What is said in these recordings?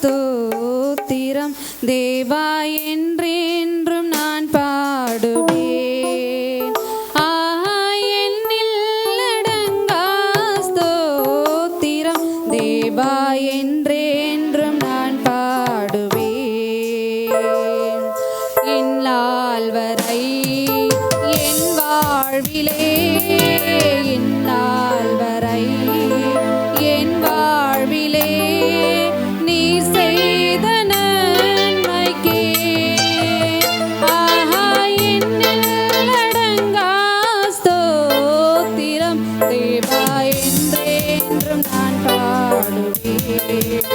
ஸ்தோத்திரம் தேவா என்றென்றும் நான் பாடுவேன். என்னில் அடங்கா ஸ்தோத்திரம் தேவா என்றென்றும் நான் பாடுவேன். என் நாள் வரை என் வாழ்விலே என் நாள் வரை என் வாழ்விலே நீர் செய்த நன்மைக்கே என்னில் அடங்கா ஸ்தோத்திரம் தேவா என்றென்றும் நான் பாடுவேன்.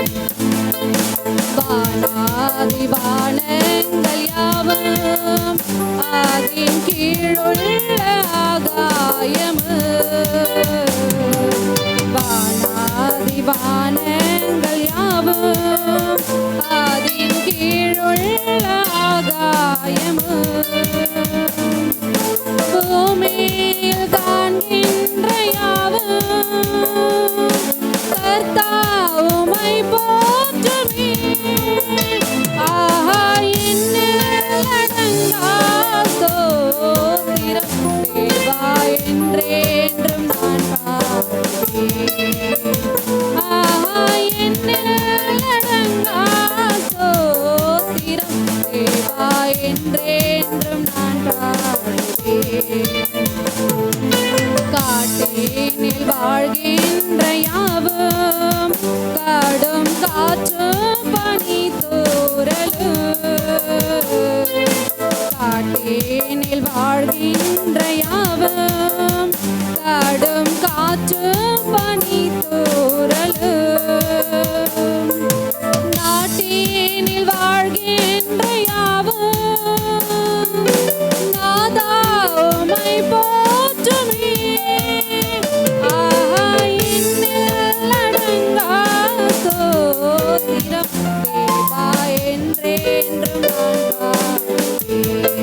வானாதி வானங்கள் யாவும் அதின் கீழுள்ள ஆகாயமு வானாதி வானங்கள் யாவும் அதின் கீழுள்ள ஆகாயமு பூமியில் காண்கின்ற யாவும் கர்த்தாவுமை போற்றுமே. என்னில் அடங்கா ஸ்தோத்திரம் தேவா என்றென்றும் நான் பாடுவேன். என்னில் அடங்கா ஸ்தோத்திரம் தேவா என்றென்றும் நான் பாடுவேன். காட்டேனில் வாழ்கின்ற யாவும் கடும் காற்று பனி தூறலும் காட்டேனில் வாழ்கின்ற யாவும் கடும் காற்று பனி தூறலும் நாட்டேனில் வாழ்கின்ற யாவும் நாதா உம்மை போற்றுமே. என்னில் அடங்கா ஸ்தோத்திரம் தேவா என்றென்றும் நான் பாடுவேன்.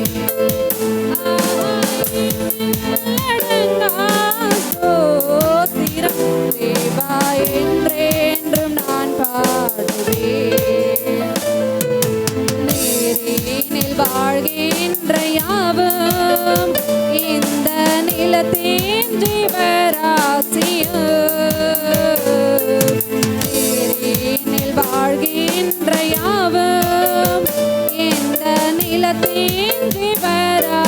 அடங்கா ஸ்தோத்திரம் தேவா என்றென்றும் நான் பாடுவேன். நேரினில் வாழ்கின்ற யாவும் இந்த நிலத்தின் ஜீவராசியும் நேரினில் வாழ்கின்ற யாவும் இந்த நிலத்தின் ஜீவராசியும்